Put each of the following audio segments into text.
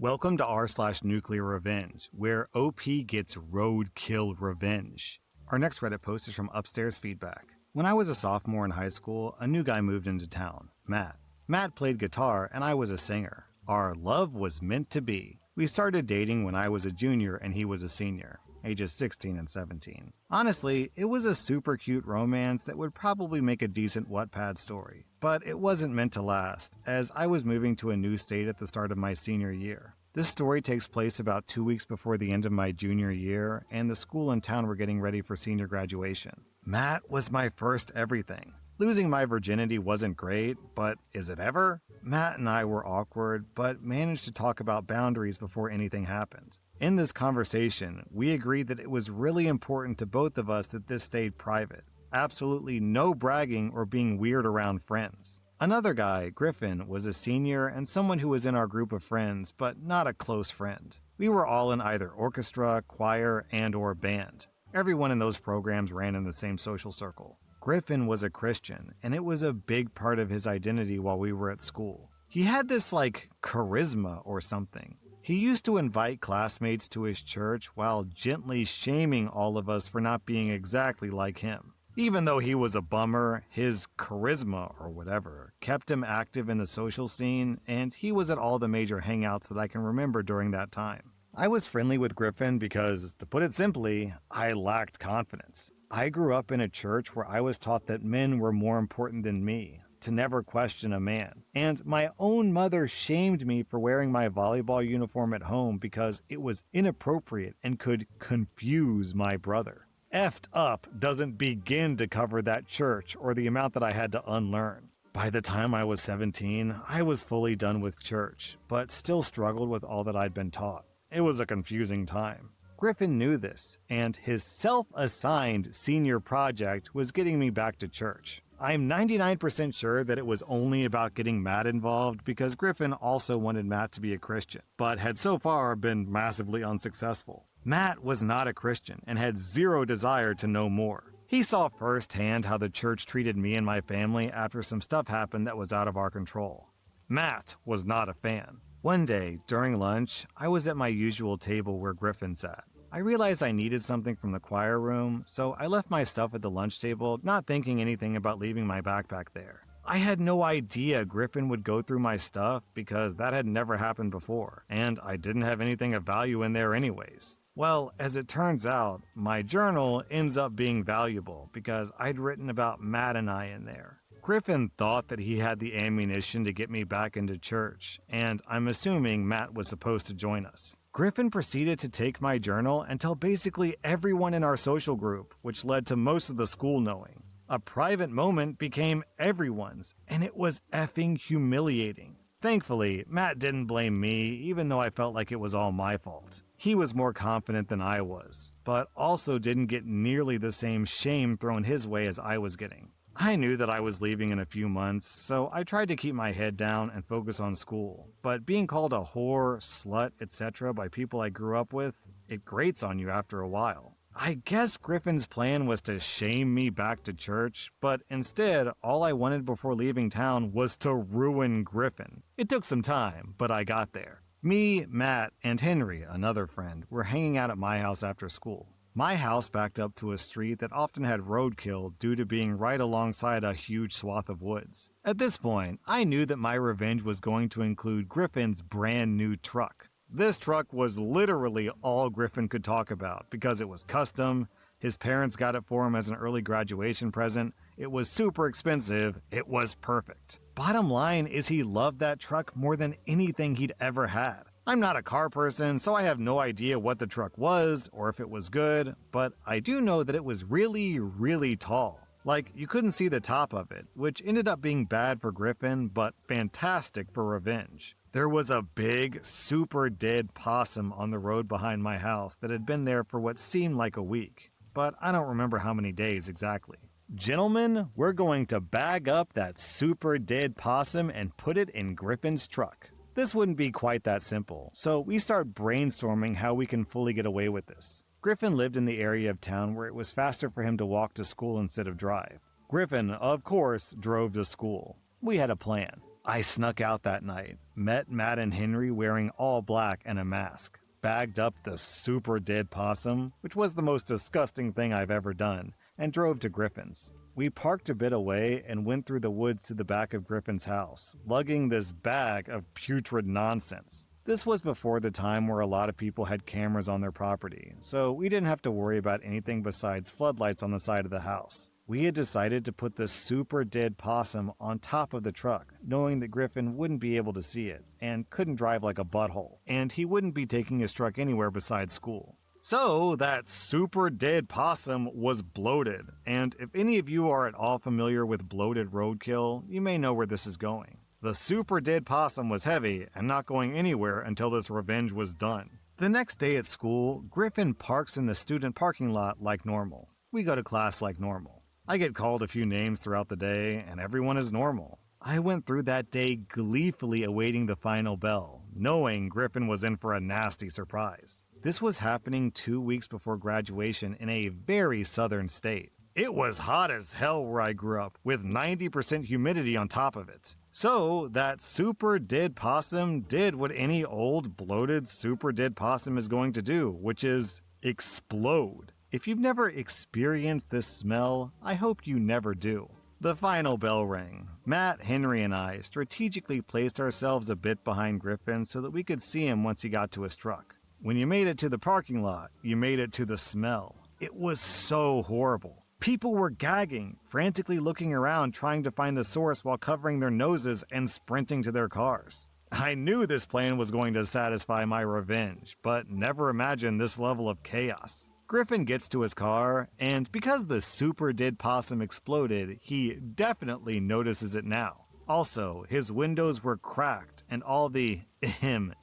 Welcome to r/nuclear revenge, where OP gets roadkill revenge. Our next Reddit post is from Upstairs Feedback. When I was a sophomore in high school, a new guy moved into town, Matt. Matt played guitar and I was a singer. Our love was meant to be. We started dating when I was a junior and he was a senior, ages 16 and 17. Honestly, it was a super cute romance that would probably make a decent Wattpad story. But it wasn't meant to last, as I was moving to a new state at the start of my senior year. This story takes place about 2 weeks before the end of my junior year, and the school and town were getting ready for senior graduation. Matt was my first everything. Losing my virginity wasn't great, but is it ever? Matt and I were awkward, but managed to talk about boundaries before anything happened. In this conversation, we agreed that it was really important to both of us that this stayed private. Absolutely no bragging or being weird around friends. Another guy, Griffin, was a senior and someone who was in our group of friends, but not a close friend. We were all in either orchestra, choir, and/or band. Everyone in those programs ran in the same social circle. Griffin was a Christian, and it was a big part of his identity while we were at school. He had this, charisma or something. He used to invite classmates to his church while gently shaming all of us for not being exactly like him. Even though he was a bummer, his charisma, or whatever, kept him active in the social scene, and he was at all the major hangouts that I can remember during that time. I was friendly with Griffin because, to put it simply, I lacked confidence. I grew up in a church where I was taught that men were more important than me, to never question a man. And my own mother shamed me for wearing my volleyball uniform at home because it was inappropriate and could confuse my brother. Effed up doesn't begin to cover that church or the amount that I had to unlearn. By the time I was 17, I was fully done with church, but still struggled with all that I'd been taught. It was a confusing time. Griffin knew this, and his self-assigned senior project was getting me back to church. I'm 99% sure that it was only about getting Matt involved because Griffin also wanted Matt to be a Christian, but had so far been massively unsuccessful. Matt was not a Christian and had zero desire to know more. He saw firsthand how the church treated me and my family after some stuff happened that was out of our control. Matt was not a fan. One day, during lunch, I was at my usual table where Griffin sat. I realized I needed something from the choir room, so I left my stuff at the lunch table, not thinking anything about leaving my backpack there. I had no idea Griffin would go through my stuff because that had never happened before, and I didn't have anything of value in there anyways. Well, as it turns out, my journal ends up being valuable because I'd written about Matt and I in there. Griffin thought that he had the ammunition to get me back into church, and I'm assuming Matt was supposed to join us. Griffin proceeded to take my journal and tell basically everyone in our social group, which led to most of the school knowing. A private moment became everyone's, and it was effing humiliating. Thankfully, Matt didn't blame me, even though I felt like it was all my fault. He was more confident than I was, but also didn't get nearly the same shame thrown his way as I was getting. I knew that I was leaving in a few months, so I tried to keep my head down and focus on school. But being called a whore, slut, etc. by people I grew up with, it grates on you after a while. I guess Griffin's plan was to shame me back to church, but instead, all I wanted before leaving town was to ruin Griffin. It took some time, but I got there. Me, Matt, and Henry, another friend, were hanging out at my house after school. My house backed up to a street that often had roadkill due to being right alongside a huge swath of woods. At this point, I knew that my revenge was going to include Griffin's brand new truck. This truck was literally all Griffin could talk about because it was custom, his parents got it for him as an early graduation present, it was super expensive, it was perfect. Bottom line is he loved that truck more than anything he'd ever had. I'm not a car person, so I have no idea what the truck was or if it was good, but I do know that it was really, really tall. Like, you couldn't see the top of it, which ended up being bad for Griffin, but fantastic for revenge. There was a big, super dead possum on the road behind my house that had been there for what seemed like a week, but I don't remember how many days exactly. Gentlemen, we're going to bag up that super dead possum and put it in Griffin's truck. This wouldn't be quite that simple, so we start brainstorming how we can fully get away with this. Griffin lived in the area of town where it was faster for him to walk to school instead of drive. Griffin, of course, drove to school. We had a plan. I snuck out that night, met Matt and Henry wearing all black and a mask, bagged up the super dead possum, which was the most disgusting thing I've ever done, and drove to Griffin's. We parked a bit away and went through the woods to the back of Griffin's house, lugging this bag of putrid nonsense. This was before the time where a lot of people had cameras on their property, so we didn't have to worry about anything besides floodlights on the side of the house. We had decided to put the super dead possum on top of the truck, knowing that Griffin wouldn't be able to see it, and couldn't drive like a butthole, and he wouldn't be taking his truck anywhere besides school. So, that super dead possum was bloated, and if any of you are at all familiar with bloated roadkill, you may know where this is going. The super dead possum was heavy and not going anywhere until this revenge was done. The next day at school, Griffin parks in the student parking lot like normal. We go to class like normal. I get called a few names throughout the day, and everyone is normal. I went through that day gleefully awaiting the final bell, knowing Griffin was in for a nasty surprise. This was happening 2 weeks before graduation in a very southern state. It was hot as hell where I grew up, with 90% humidity on top of it. So, that super dead possum did what any old, bloated, super dead possum is going to do, which is explode. If you've never experienced this smell, I hope you never do. The final bell rang. Matt, Henry, and I strategically placed ourselves a bit behind Griffin so that we could see him once he got to his truck. When you made it to the parking lot, you made it to the smell. It was so horrible. People were gagging, frantically looking around trying to find the source while covering their noses and sprinting to their cars. I knew this plan was going to satisfy my revenge, but never imagined this level of chaos. Griffin gets to his car, and because the super dead possum exploded, he definitely notices it now. Also, his windows were cracked, and all the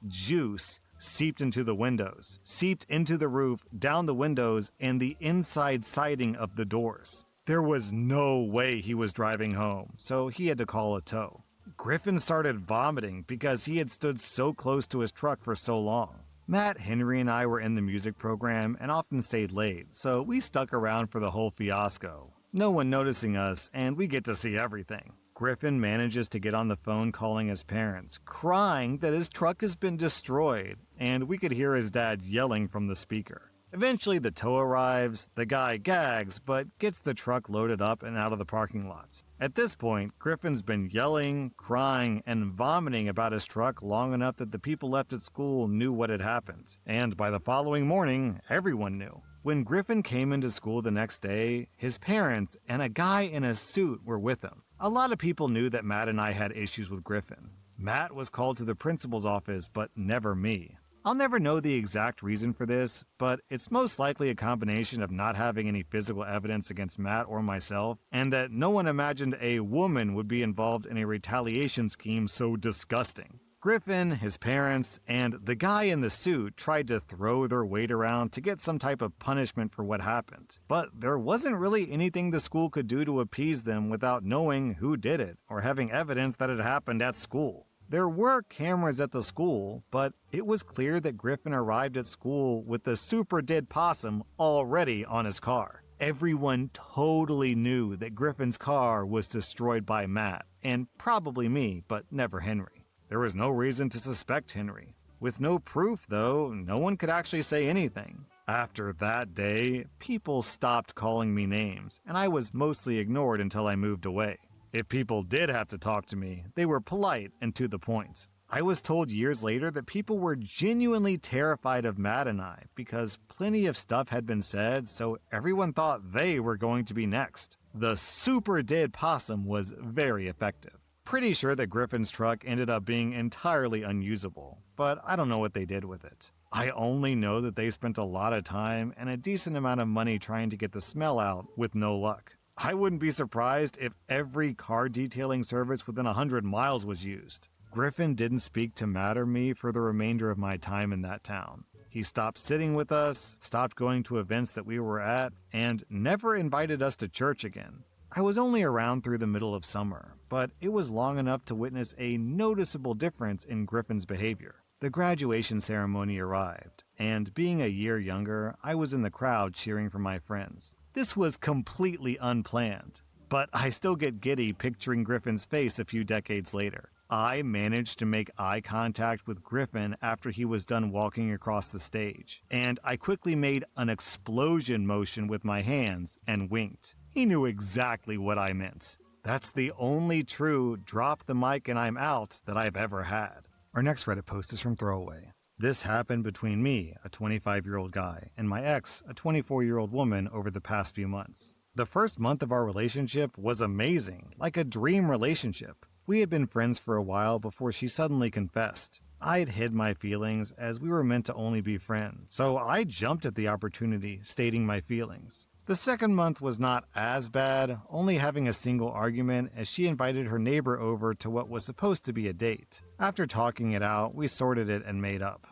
juice seeped into the windows, seeped into the roof, down the windows, and the inside siding of the doors. There was no way he was driving home, so he had to call a tow. Griffin started vomiting because he had stood so close to his truck for so long. Matt, Henry, and I were in the music program and often stayed late, so we stuck around for the whole fiasco. No one noticing us, and we get to see everything. Griffin manages to get on the phone calling his parents, crying that his truck has been destroyed, and we could hear his dad yelling from the speaker. Eventually the tow arrives, the guy gags, but gets the truck loaded up and out of the parking lots. At this point, Griffin's been yelling, crying, and vomiting about his truck long enough that the people left at school knew what had happened, and by the following morning, everyone knew. When Griffin came into school the next day, his parents and a guy in a suit were with him. A lot of people knew that Matt and I had issues with Griffin. Matt was called to the principal's office, but never me. I'll never know the exact reason for this, but it's most likely a combination of not having any physical evidence against Matt or myself, and that no one imagined a woman would be involved in a retaliation scheme so disgusting. Griffin, his parents, and the guy in the suit tried to throw their weight around to get some type of punishment for what happened. But there wasn't really anything the school could do to appease them without knowing who did it or having evidence that it happened at school. There were cameras at the school, but it was clear that Griffin arrived at school with the super dead possum already on his car. Everyone totally knew that Griffin's car was destroyed by Matt, and probably me, but never Henry. There was no reason to suspect Henry. With no proof, though, no one could actually say anything. After that day, people stopped calling me names, and I was mostly ignored until I moved away. If people did have to talk to me, they were polite and to the point. I was told years later that people were genuinely terrified of Matt and I because plenty of stuff had been said, so everyone thought they were going to be next. The super dead possum was very effective. Pretty sure that Griffin's truck ended up being entirely unusable, but I don't know what they did with it. I only know that they spent a lot of time and a decent amount of money trying to get the smell out with no luck. I wouldn't be surprised if every car detailing service within 100 miles was used. Griffin didn't speak to Matt or me for the remainder of my time in that town. He stopped sitting with us, stopped going to events that we were at, and never invited us to church again. I was only around through the middle of summer, but it was long enough to witness a noticeable difference in Griffin's behavior. The graduation ceremony arrived, and being a year younger, I was in the crowd cheering for my friends. This was completely unplanned, but I still get giddy picturing Griffin's face a few decades later. I managed to make eye contact with Griffin after he was done walking across the stage, and I quickly made an explosion motion with my hands and winked. He knew exactly what I meant. That's the only true drop the mic and I'm out that I've ever had. Our next Reddit post is from Throwaway. This happened between me, a 25-year-old guy, and my ex, a 24-year-old woman, over the past few months. The first month of our relationship was amazing, like a dream relationship. We had been friends for a while before she suddenly confessed. I'd hid my feelings as we were meant to only be friends, so I jumped at the opportunity, stating my feelings. The second month was not as bad, only having a single argument as she invited her neighbor over to what was supposed to be a date. After talking it out, we sorted it and made up.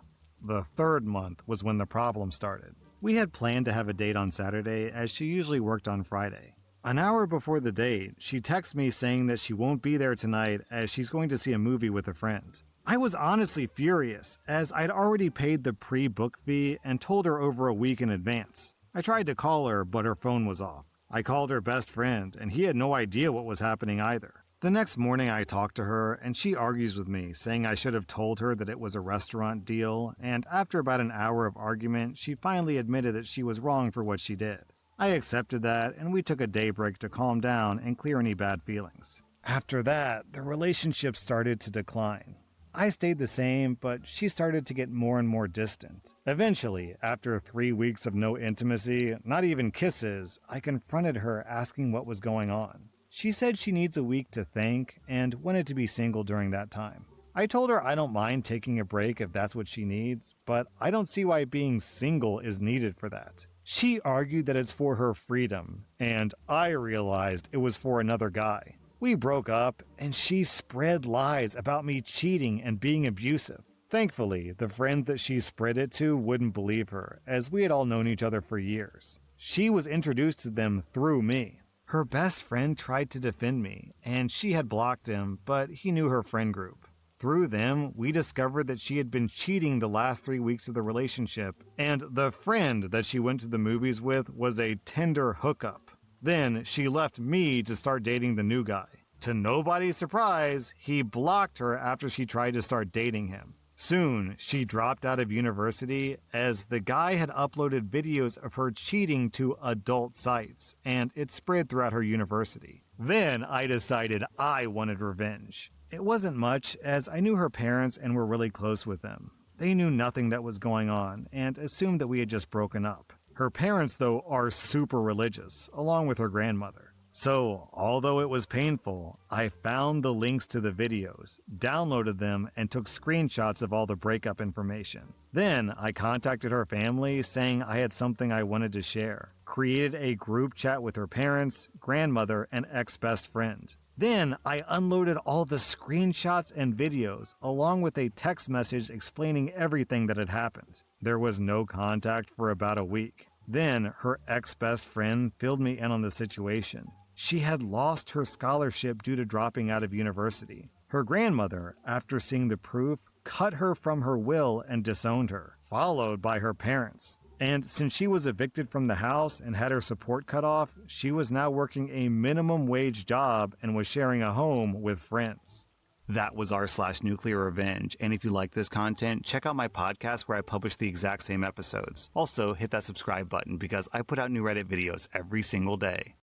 The third month was when the problem started. We had planned to have a date on Saturday as she usually worked on Friday. An hour before the date, she texts me saying that she won't be there tonight as she's going to see a movie with a friend. I was honestly furious as I'd already paid the pre-book fee and told her over a week in advance. I tried to call her, but her phone was off. I called her best friend, and he had no idea what was happening either. The next morning I talked to her, and she argues with me, saying I should have told her that it was a restaurant deal, and after about an hour of argument, she finally admitted that she was wrong for what she did. I accepted that, and we took a day break to calm down and clear any bad feelings. After that, the relationship started to decline. I stayed the same, but she started to get more and more distant. Eventually, after 3 weeks of no intimacy, not even kisses, I confronted her asking what was going on. She said she needs a week to think and wanted to be single during that time. I told her I don't mind taking a break if that's what she needs, but I don't see why being single is needed for that. She argued that it's for her freedom, and I realized it was for another guy. We broke up, and she spread lies about me cheating and being abusive. Thankfully, the friend that she spread it to wouldn't believe her, as we had all known each other for years. She was introduced to them through me. Her best friend tried to defend me, and she had blocked him, but he knew her friend group. Through them, we discovered that she had been cheating the last 3 weeks of the relationship, and the friend that she went to the movies with was a Tinder hookup. Then she left me to start dating the new guy. To nobody's surprise, he blocked her after she tried to start dating him. Soon, she dropped out of university as the guy had uploaded videos of her cheating to adult sites, and it spread throughout her university. Then I decided I wanted revenge. It wasn't much, as I knew her parents and were really close with them. They knew nothing that was going on and assumed that we had just broken up. Her parents, though, are super religious, along with her grandmother. So, although it was painful, I found the links to the videos, downloaded them, and took screenshots of all the breakup information. Then, I contacted her family saying I had something I wanted to share, created a group chat with her parents, grandmother, and ex-best friend. Then, I unloaded all the screenshots and videos, along with a text message explaining everything that had happened. There was no contact for about a week. Then, her ex-best friend filled me in on the situation. She had lost her scholarship due to dropping out of university. Her grandmother, after seeing the proof, cut her from her will and disowned her, followed by her parents. And since she was evicted from the house and had her support cut off, she was now working a minimum wage job and was sharing a home with friends. That was r/Nuclear Revenge, and if you like this content, check out my podcast where I publish the exact same episodes. Also, hit that subscribe button because I put out new Reddit videos every single day.